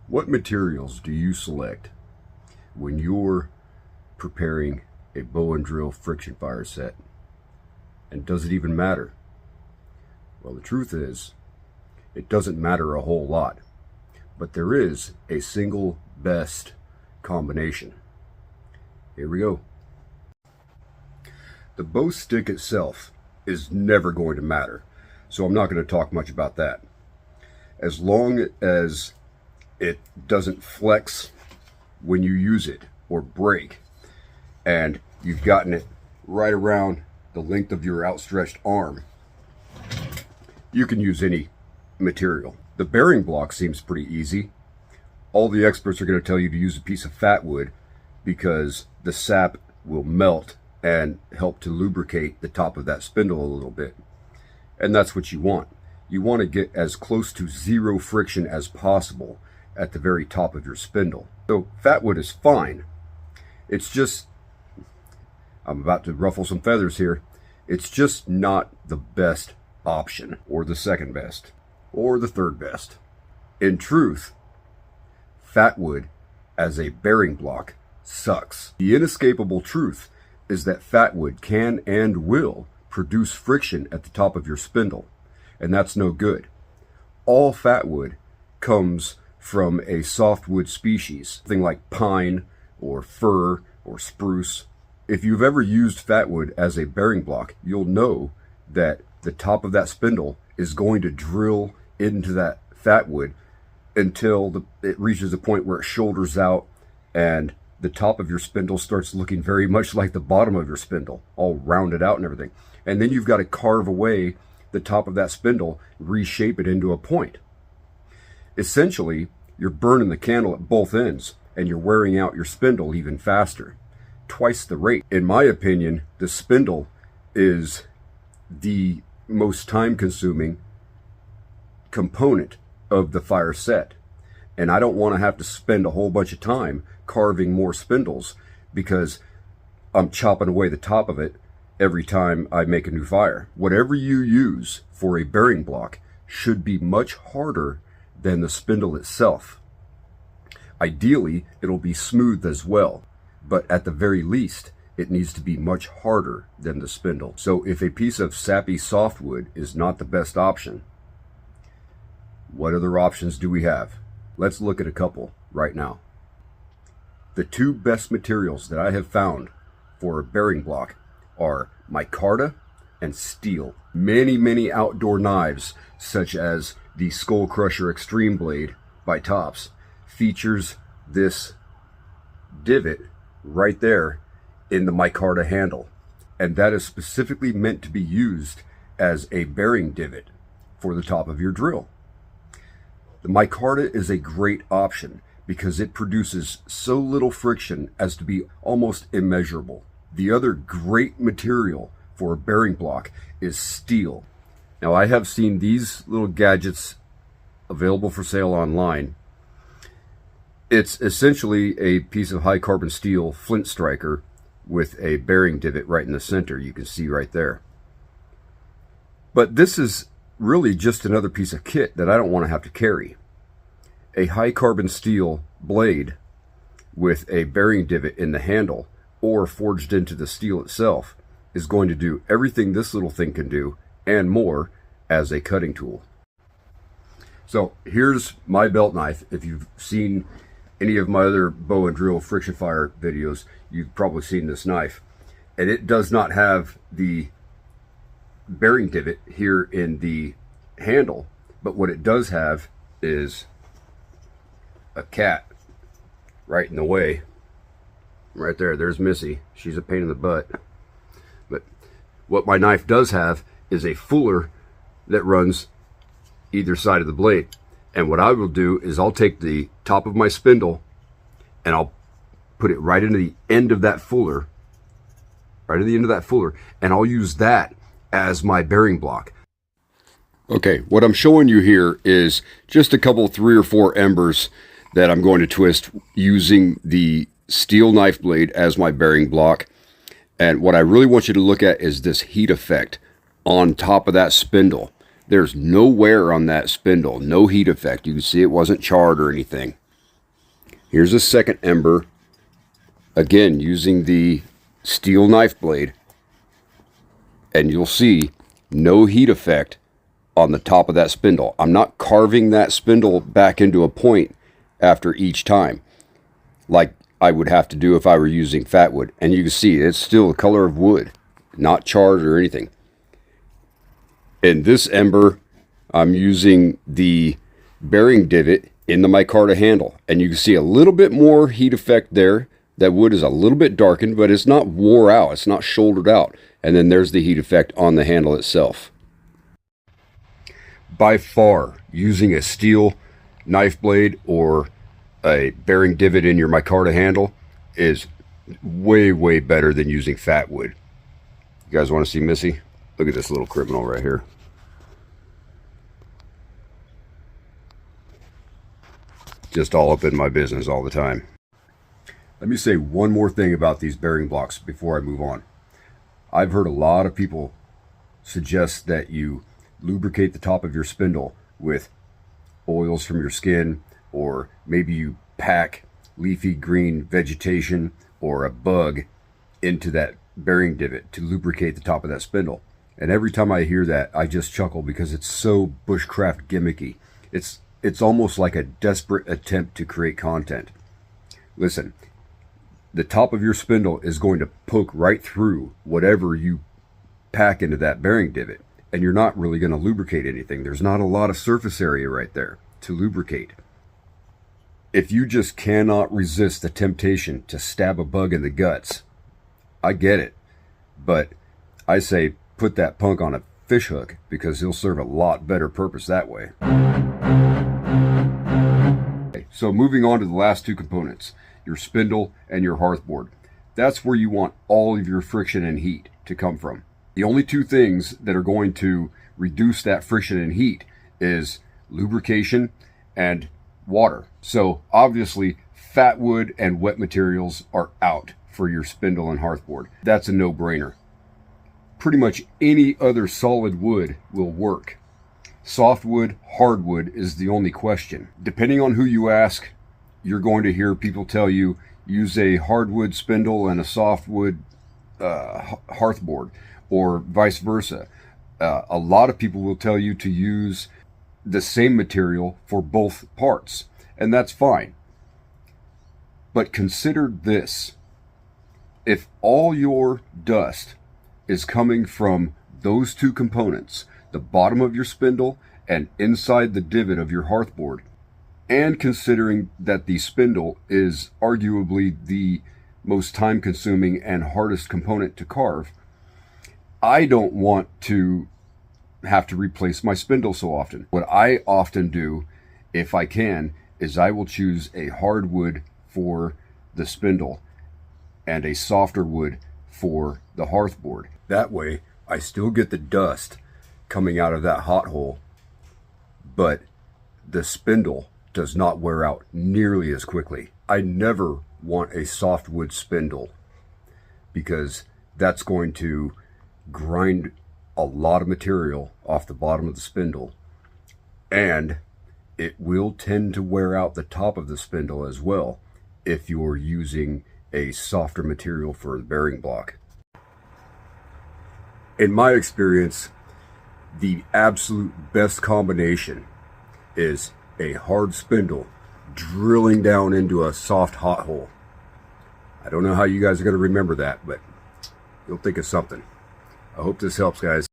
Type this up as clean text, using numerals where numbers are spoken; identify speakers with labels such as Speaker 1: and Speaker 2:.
Speaker 1: What materials do you select when you're preparing a bow and drill friction fire set? And does it even matter? Well, the truth is, it doesn't matter a whole lot, but there is a single best combination. Here we go. The bow stick itself is never going to matter, so I'm not going to talk much about that. As long as it doesn't flex when you use it or break, and you've gotten it right around the length of your outstretched arm, you can use any material. The bearing block seems pretty easy. All the experts are going to tell you to use a piece of fat wood because the sap will melt and help to lubricate the top of that spindle a little bit. And that's what you want. You want to get as close to zero friction as possible at the very top of your spindle. So fat wood is fine. It's just, I'm about to ruffle some feathers here, it's just not the best option, or the second best, or the third best. In truth, fat wood as a bearing block sucks. The inescapable truth is that fat wood can and will produce friction at the top of your spindle, and that's no good. All fat wood comes from a softwood species, something like pine or fir or spruce. If you've ever used fat wood as a bearing block, you'll know that the top of that spindle is going to drill into that fat wood until it reaches a point where it shoulders out and the top of your spindle starts looking very much like the bottom of your spindle, all rounded out and everything. And then you've got to carve away the top of that spindle, reshape it into a point. Essentially, you're burning the candle at both ends and you're wearing out your spindle even faster, twice the rate. In my opinion, the spindle is the most time-consuming component of the fire set, and I don't want to have to spend a whole bunch of time carving more spindles because I'm chopping away the top of it every time I make a new fire. Whatever you use for a bearing block should be much harder than the spindle itself. Ideally, it'll be smooth as well, but at the very least, it needs to be much harder than the spindle. So if a piece of sappy softwood is not the best option, what other options do we have? Let's look at a couple right now. The two best materials that I have found for a bearing block are micarta and steel. Many outdoor knives, such as the Skull Crusher Extreme Blade by Tops, features this divot right there in the micarta handle, and that is specifically meant to be used as a bearing divot for the top of your drill. The micarta is a great option because it produces so little friction as to be almost immeasurable. The other great material for a bearing block is steel. Now, I have seen these little gadgets available for sale online. It's essentially a piece of high carbon steel flint striker with a bearing divot right in the center, you can see right there. But this is really just another piece of kit that I don't want to have to carry. A high carbon steel blade with a bearing divot in the handle or forged into the steel itself is going to do everything this little thing can do and more as a cutting tool. So here's my belt knife. If you've seen any of my other bow and drill friction fire videos, you've probably seen this knife, and it does not have the bearing divot here in the handle, but what it does have is a cat right in the way. Right there, there's Missy. She's a pain in the butt. But what my knife does have is a fuller that runs either side of the blade. And what I will do is I'll take the top of my spindle and I'll put it right into the end of that fuller, and I'll use that as my bearing block. Okay, what I'm showing you here is just a couple, 3 or 4 embers that I'm going to twist using the steel knife blade as my bearing block. And what I really want you to look at is this heat effect on top of that spindle. There's no wear on that spindle, no heat effect. You can see it wasn't charred or anything. Here's a second ember, again using the steel knife blade, and you'll see no heat effect on the top of that spindle. I'm not carving that spindle back into a point after each time like I would have to do if I were using fat wood. And you can see it's still the color of wood, not charred or anything. In this ember, I'm using the bearing divot in the micarta handle, and you can see a little bit more heat effect there. That wood is a little bit darkened, but it's not wore out, it's not shouldered out. And then there's the heat effect on the handle itself. By far, using a steel knife blade or a bearing divot in your micarta handle is way better than using fat wood. You guys want to see Missy? Look at this little criminal right here. Just all up in my business all the time. Let me say one more thing about these bearing blocks before I move on. I've heard a lot of people suggest that you lubricate the top of your spindle with oils from your skin, or maybe you pack leafy green vegetation or a bug into that bearing divot to lubricate the top of that spindle. And every time I hear that, I just chuckle because it's so bushcraft gimmicky. It's almost like a desperate attempt to create content. Listen, the top of your spindle is going to poke right through whatever you pack into that bearing divot, and you're not really going to lubricate anything. There's not a lot of surface area right there to lubricate. If you just cannot resist the temptation to stab a bug in the guts, I get it, but I say put that punk on a fish hook, because he'll serve a lot better purpose that way. Okay, so moving on to the last two components, your spindle and your hearth board. That's where you want all of your friction and heat to come from. The only two things that are going to reduce that friction and heat is lubrication and water. So obviously fat wood and wet materials are out for your spindle and hearth board. That's a no-brainer. Pretty much any other solid wood will work. Softwood, hardwood is the only question. Depending on who you ask, you're going to hear people tell you use a hardwood spindle and a softwood hearth board, or vice versa. A lot of people will tell you to use the same material for both parts, and that's fine. But consider this: if all your dust is coming from those two components, the bottom of your spindle and inside the divot of your hearth board, and considering that the spindle is arguably the most time-consuming and hardest component to carve, I don't want to have to replace my spindle so often. What I often do, if I can, is I will choose a hardwood for the spindle and a softer wood for the hearth board. That way, I still get the dust coming out of that hot hole, but the spindle does not wear out nearly as quickly. I never want a softwood spindle, because that's going to grind a lot of material off the bottom of the spindle, and it will tend to wear out the top of the spindle as well if you're using a softer material for the bearing block. In my experience, the absolute best combination is a hard spindle drilling down into a soft hot hole. I don't know how you guys are going to remember that, but you'll think of something. I hope this helps, guys.